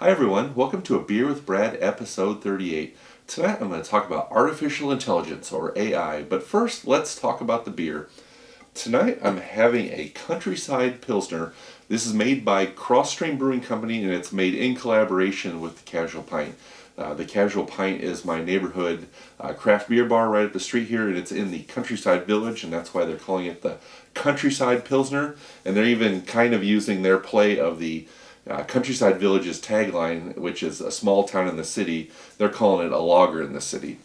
Hi everyone, welcome to A Beer with Brad episode 38. Tonight I'm going to talk about artificial intelligence or AI, but first let's talk about the beer. Tonight I'm having a Countryside Pilsner. This is made by Kros Strain Brewing Company and it's made in collaboration with the Casual Pint. The Casual Pint is my neighborhood craft beer bar right up the street here, and it's in the Countryside Village, and that's why they're calling it the Countryside Pilsner. And they're even kind of using their play of the Countryside Village's tagline, which is a small town in the city. They're calling it a lager in the city.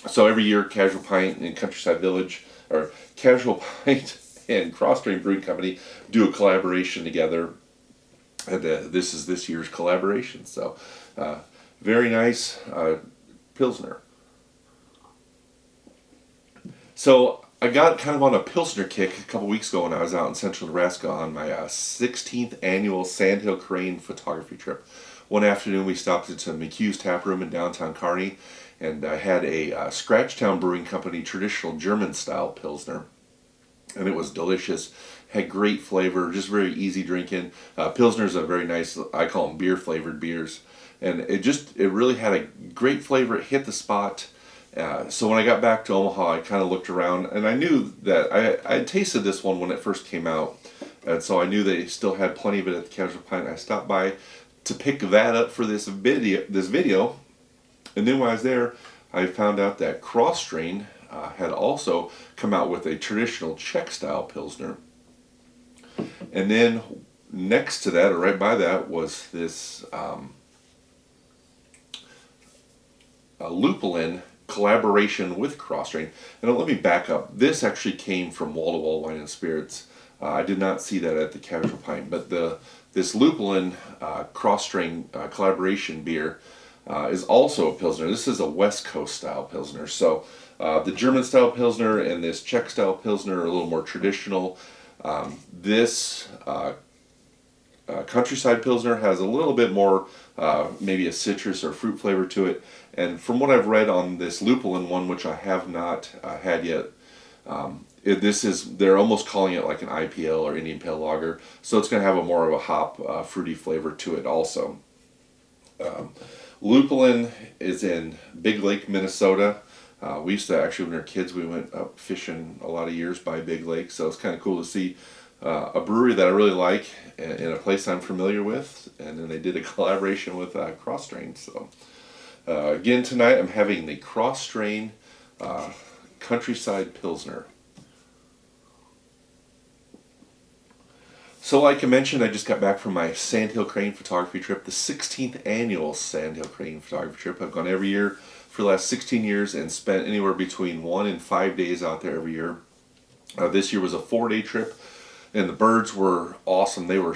So every year, Casual Pint and Countryside Village, or Casual Pint and Kros Strain Brewing Company do a collaboration together. And this is this year's collaboration. So very nice Pilsner. So I got kind of on a Pilsner kick a couple weeks ago when I was out in central Nebraska on my 16th annual Sandhill Crane photography trip. One afternoon we stopped at McHugh's Tap Room in downtown Kearney, and I had a Scratchtown Brewing Company traditional German style Pilsner. And it was delicious, had great flavor, just very easy drinking. Pilsners are very nice, I call them beer flavored beers. And it really had a great flavor, it hit the spot. So when I got back to Omaha, I kind of looked around, and I knew that I had tasted this one when it first came out, and so I knew they still had plenty of it at the Casual Pint. I stopped by to pick that up for this video, and then when I was there, I found out that Kros Strain had also come out with a traditional Czech style Pilsner, and then next to that, or right by that, was this Lupulin collaboration with Kros Strain. And let me back up. This actually came from Wall to Wall Wine and Spirits. I did not see that at the Casual Pint, but this Lupulin Kros Strain collaboration beer is also a Pilsner. This is a West Coast style Pilsner. So the German style Pilsner and this Czech style Pilsner are a little more traditional. This Countryside Pilsner has a little bit more maybe a citrus or fruit flavor to it. And from what I've read on this Lupulin one, which I have not had yet, they're almost calling it like an IPL or Indian Pale Lager. So it's going to have a more of a hop, fruity flavor to it also. Lupulin is in Big Lake, Minnesota. We used to actually, when we were kids, we went up fishing a lot of years by Big Lake. So it's kind of cool to see a brewery that I really like in a place I'm familiar with, and then they did a collaboration with Kros Strain. So again tonight I'm having the Kros Strain Countryside Pilsner. So like I mentioned, I just got back from my Sandhill Crane photography trip, the 16th annual Sandhill Crane photography trip. I've gone every year for the last 16 years and spent anywhere between 1 and 5 days out there every year. This year was a 4-day trip. And the birds were awesome. They were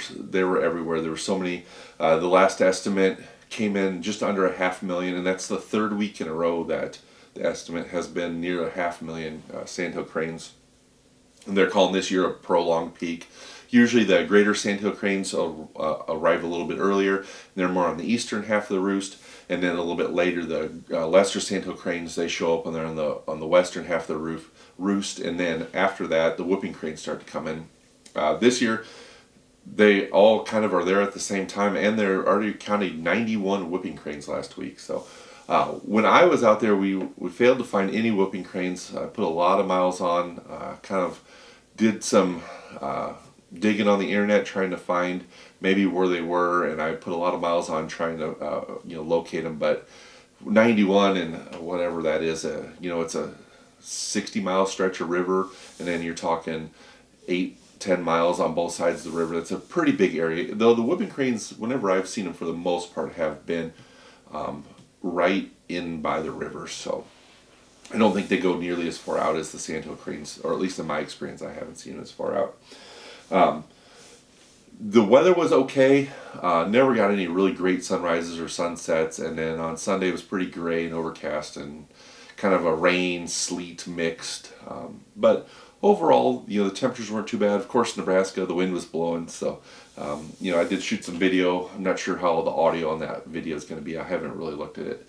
everywhere. There were so many. The last estimate came in just under 500,000, and that's the third week in a row that the estimate has been near 500,000 Sandhill cranes. And they're calling this year a prolonged peak. Usually the greater Sandhill cranes arrive a little bit earlier. And they're more on the eastern half of the roost, and then a little bit later the lesser Sandhill cranes, they show up and they're on the western half of the roost, and then after that the whooping cranes start to come in. This year, they all kind of are there at the same time, and they're already counting 91 whooping cranes last week. So when I was out there, we failed to find any whooping cranes. I put a lot of miles on, kind of did some digging on the internet trying to find maybe where they were, and I put a lot of miles on trying to locate them. But 91 and whatever that is, it's a 60-mile stretch of river, and then you're talking 8-10 miles on both sides of the river. That's a pretty big area. Though the whooping cranes, whenever I've seen them, for the most part, have been right in by the river. So I don't think they go nearly as far out as the Sandhill cranes, or at least in my experience, I haven't seen them as far out. The weather was okay. Never got any really great sunrises or sunsets. And then on Sunday it was pretty gray and overcast and kind of a rain, sleet mixed. But overall, the temperatures weren't too bad. Of course, Nebraska, the wind was blowing, so I did shoot some video. I'm not sure how the audio on that video is going to be. I haven't really looked at it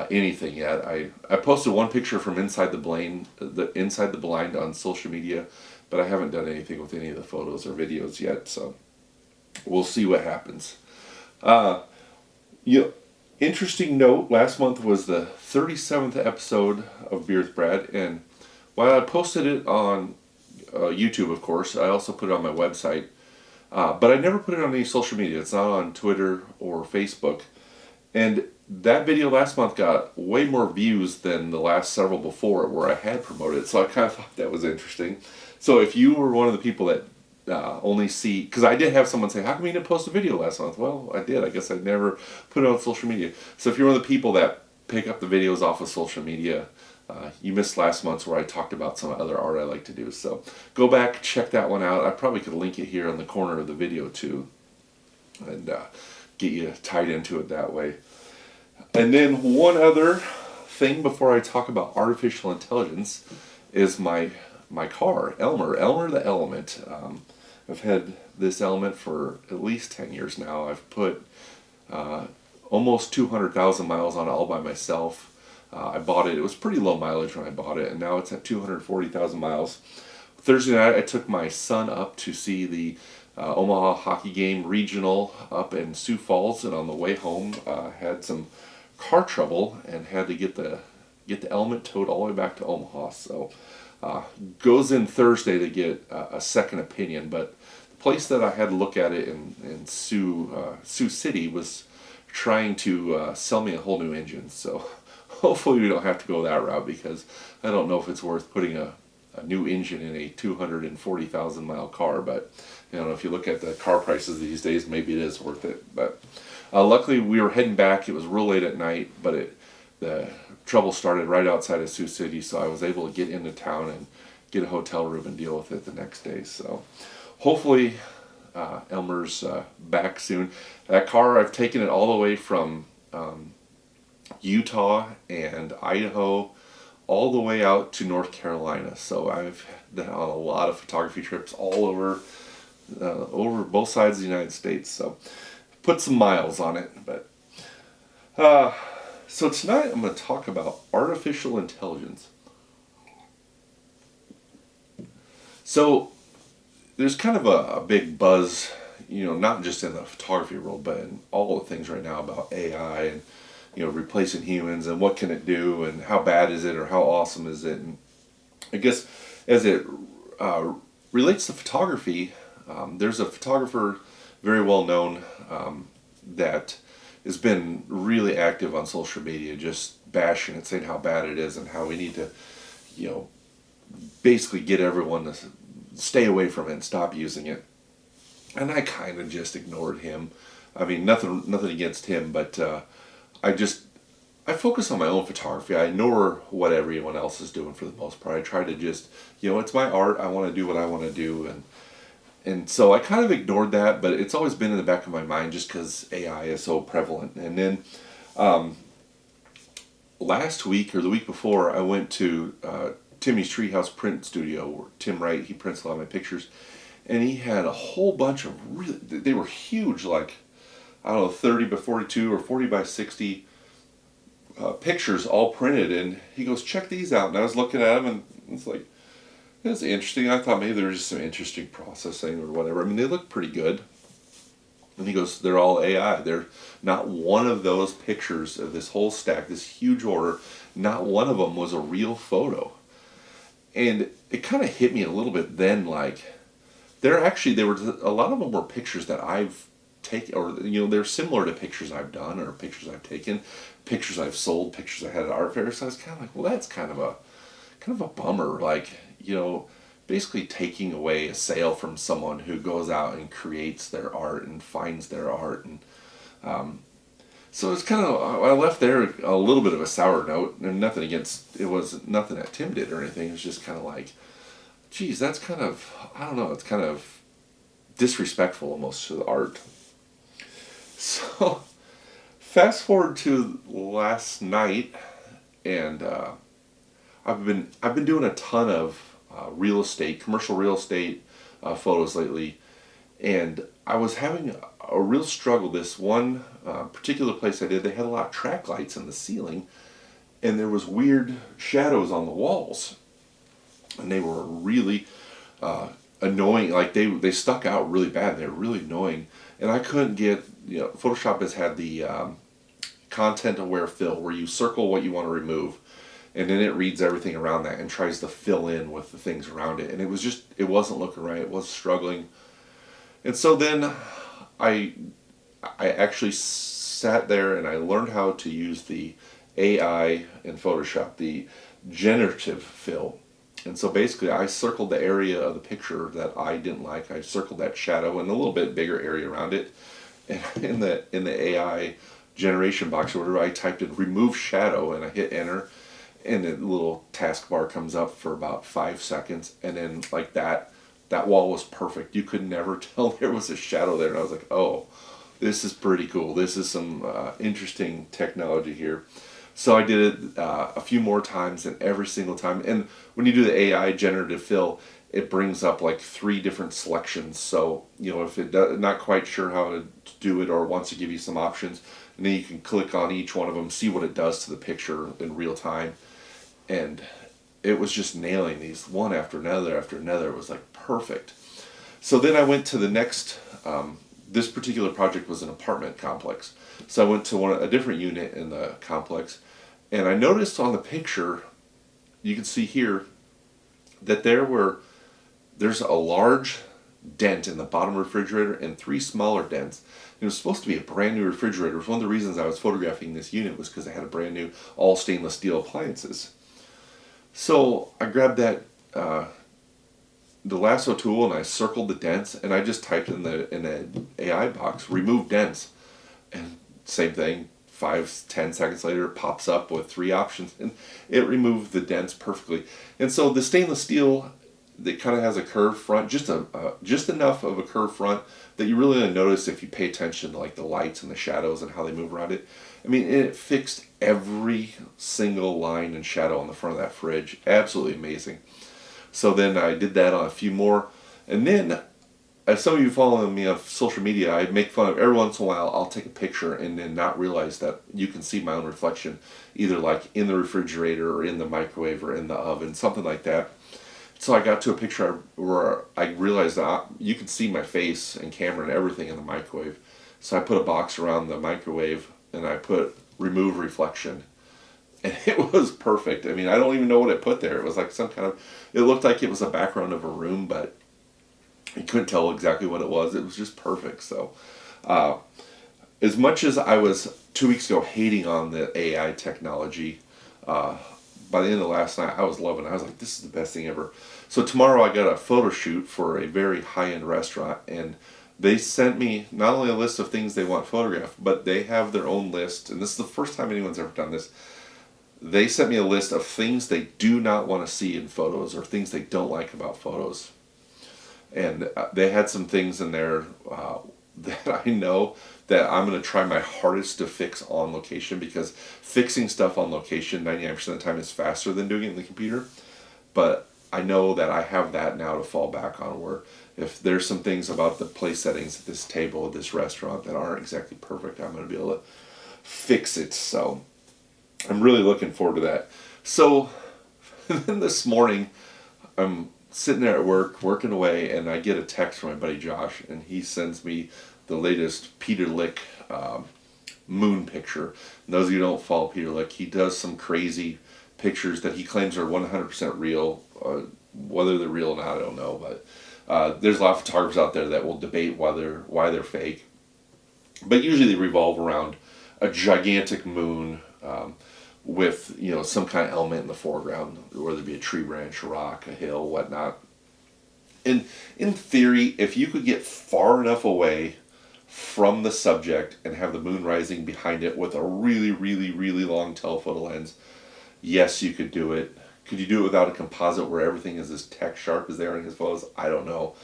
anything yet. I posted one picture from inside the blind on social media, but I haven't done anything with any of the photos or videos yet. So we'll see what happens. Yeah. Interesting note, last month was the 37th episode of Beer with Brad, and while I posted it on YouTube, of course, I also put it on my website, but I never put it on any social media. It's not on Twitter or Facebook. And that video last month got way more views than the last several before it where I had promoted it, so I kind of thought that was interesting. So if you were one of the people that only see, because I did have someone say, how come you didn't post a video last month? Well, I did. I guess I never put it on social media. So if you're one of the people that pick up the videos off of social media, you missed last month's where I talked about some other art I like to do. So go back, check that one out. I probably could link it here on the corner of the video too, and get you tied into it that way. And then one other thing before I talk about artificial intelligence is my car, Elmer the Element. I've had this Element for at least 10 years now. I've put almost 200,000 miles on it all by myself. I bought it. It was pretty low mileage when I bought it, and now it's at 240,000 miles. Thursday night, I took my son up to see the Omaha hockey game regional up in Sioux Falls, and on the way home, had some car trouble and had to get the Element towed all the way back to Omaha. So goes in Thursday to get a second opinion, but the place that I had to look at it in Sioux City was trying to sell me a whole new engine. So hopefully we don't have to go that route, because I don't know if it's worth putting a new engine in a 240,000 mile car. But you know, if you look at the car prices these days, maybe it is worth it. But luckily we were heading back. It was real late at night, but the trouble started right outside of Sioux City, so I was able to get into town and get a hotel room and deal with it the next day. So hopefully Elmer's back soon. That car, I've taken it all the way from Utah and Idaho all the way out to North Carolina. So I've been on a lot of photography trips all over both sides of the United States. So put some miles on it. But so tonight I'm going to talk about artificial intelligence. So there's kind of a big buzz, you know, not just in the photography world, but in all the things right now about AI and, you know, replacing humans and what can it do and how bad is it or how awesome is it. And I guess as it relates to photography, there's a photographer very well known that has been really active on social media, just bashing it, saying how bad it is and how we need to, you know, basically get everyone to stay away from it and stop using it. And I kind of just ignored him. I mean, nothing against him, but I focus on my own photography. I ignore what everyone else is doing for the most part. I try to just, you know, it's my art. I want to do what I want to do, and so I kind of ignored that, but it's always been in the back of my mind just because AI is so prevalent. And then last week or the week before, I went to Timmy's Treehouse Print Studio, where Tim Wright, he prints a lot of my pictures, and he had a whole bunch of they were huge, like, I don't know, 30 by 42 or 40 by 60 pictures all printed. And he goes, check these out. And I was looking at them, and it's like, that's interesting. I thought maybe there was just some interesting processing or whatever. I mean, they look pretty good. And he goes, they're all AI. They're not one of those pictures of this whole stack, this huge order, not one of them was a real photo. And it kind of hit me a little bit then, like, there were a lot of them were pictures that I've taken, or, you know, they're similar to pictures I've done or pictures I've taken, pictures I've sold, pictures I had at art fairs. So I was kind of like, well, that's kind of a bummer. Like, you know, basically taking away a sale from someone who goes out and creates their art and finds their art. And so it's kind of, I left there a little bit of a sour note, and nothing against, it was nothing that Tim did or anything. It was just kind of like, geez, that's kind of, I don't know, it's kind of disrespectful almost to the art. So fast forward to last night, and I've been doing a ton of commercial real estate photos lately, and I was having a real struggle. This one particular place I did, they had a lot of track lights in the ceiling, and there was weird shadows on the walls, and they were really annoying. Like they stuck out really bad. They were really annoying, and I couldn't get, you know, Photoshop has had the content aware fill, where you circle what you want to remove, and then it reads everything around that and tries to fill in with the things around it. And it wasn't looking right. It was struggling. And so then I actually sat there and I learned how to use the AI in Photoshop, the generative fill. And so basically I circled the area of the picture that I didn't like. I circled that shadow and a little bit bigger area around it. And in the AI generation box or whatever, I typed in remove shadow and I hit enter, and the little taskbar comes up for about 5 seconds, and then like that wall was perfect. You could never tell there was a shadow there, and I was like, oh, this is pretty cool. This is some interesting technology here. So I did it a few more times, and every single time. And when you do the AI generative fill, it brings up like 3 different selections. So, if it not quite sure how to do it or wants to give you some options, and then you can click on each one of them, see what it does to the picture in real time. And it was just nailing these one after another after another. It was like perfect. So then I went to the next, this particular project was an apartment complex. So I went to a different unit in the complex, and I noticed on the picture, you can see here, that there's a large dent in the bottom refrigerator and 3 smaller dents. It was supposed to be a brand new refrigerator. It was one of the reasons I was photographing this unit, was because it had a brand new all stainless steel appliances. So I grabbed the lasso tool and I circled the dents, and I just typed in the AI box, remove dents, and same thing. 5-10 seconds later, it pops up with 3 options, and it removed the dents perfectly. And so the stainless steel, that kind of has a curved front, just enough of a curved front that you really only notice if you pay attention to like the lights and the shadows and how they move around it. I mean, it fixed every single line and shadow on the front of that fridge. Absolutely amazing. So then I did that on a few more, and then, as some of you following me on social media, I make fun of every once in a while I'll take a picture and then not realize that you can see my own reflection, either like in the refrigerator or in the microwave or in the oven, something like that. So I got to a picture where I realized that you could see my face and camera and everything in the microwave. So I put a box around the microwave and I put remove reflection. And it was perfect. I mean, I don't even know what it put there. It was like it looked like it was a background of a room, but you couldn't tell exactly what it was. It was just perfect. So as much as I was 2 weeks ago hating on the AI technology, by the end of last night, I was loving it. I was like, this is the best thing ever. So tomorrow I got a photo shoot for a very high-end restaurant, and they sent me not only a list of things they want photographed, but they have their own list, and this is the first time anyone's ever done this. They sent me a list of things they do not want to see in photos, or things they don't like about photos. And they had some things in there that I know that I'm going to try my hardest to fix on location, because fixing stuff on location 99% of the time is faster than doing it in the computer. But I know that I have that now to fall back on, where if there's some things about the place settings at this table at this restaurant that aren't exactly perfect, I'm going to be able to fix it. So I'm really looking forward to that. So then this morning, I'm sitting there at work, working away, and I get a text from my buddy Josh, and he sends me the latest Peter Lick moon picture. And those of you who don't follow Peter Lick, he does some crazy pictures that he claims are 100% real. Whether they're real or not, I don't know. But there's a lot of photographers out there that will debate why they're fake. But usually they revolve around a gigantic moon with some kind of element in the foreground, whether it be a tree branch, a rock, a hill, whatnot. And in theory, if you could get far enough away from the subject and have the moon rising behind it with a really, really, really long telephoto lens, yes, you could do it. Could you do it without a composite where everything is as tech sharp as they are in his photos? I don't know.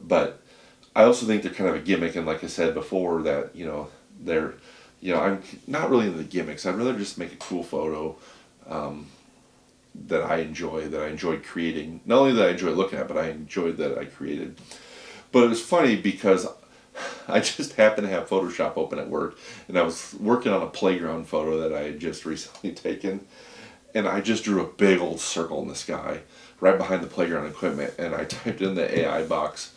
But I also think they're kind of a gimmick, and like I said before, that they're I'm not really into the gimmicks. I'd rather just make a cool photo that I enjoyed creating. Not only that I enjoyed looking at, but I enjoyed that I created. But it was funny because I just happened to have Photoshop open at work, and I was working on a playground photo that I had just recently taken, and I just drew a big old circle in the sky right behind the playground equipment, and I typed in the AI box,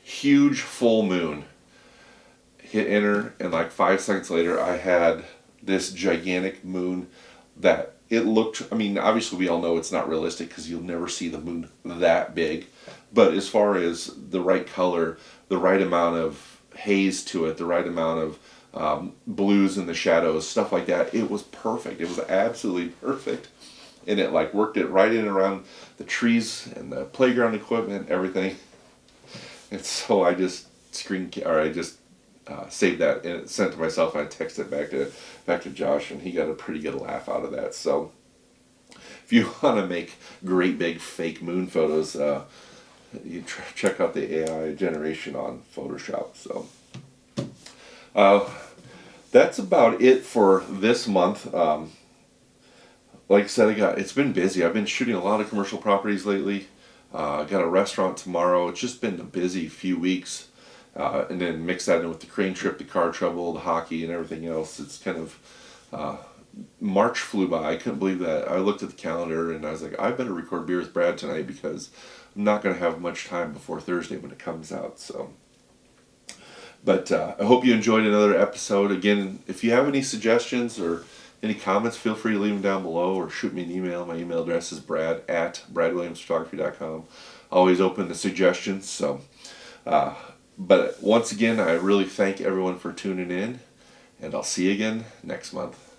huge full moon, hit enter, and like 5 seconds later, I had this gigantic moon that it looked. I mean, obviously, we all know it's not realistic because you'll never see the moon that big. But as far as the right color, the right amount of haze to it, the right amount of blues in the shadows, stuff like that, it was perfect. It was absolutely perfect, and it like worked it right in and around the trees and the playground equipment, everything. And so I just saved that and sent it to myself. And I texted it back to Josh, and he got a pretty good laugh out of that. So if you want to make great big fake moon photos, check out the AI generation on Photoshop. So that's about it for this month. Like I said, it's been busy. I've been shooting a lot of commercial properties lately. I got a restaurant tomorrow. It's just been a busy few weeks. And then mix that in with the crane trip, the car trouble, the hockey, and everything else. It's kind of, March flew by. I couldn't believe that. I looked at the calendar and I was like, I better record Beer with Brad tonight because I'm not going to have much time before Thursday when it comes out. So, but I hope you enjoyed another episode. Again, if you have any suggestions or any comments, feel free to leave them down below or shoot me an email. My email address is brad@bradwilliamsphotography.com. Always open to suggestions. So, but once again, I really thank everyone for tuning in, and I'll see you again next month.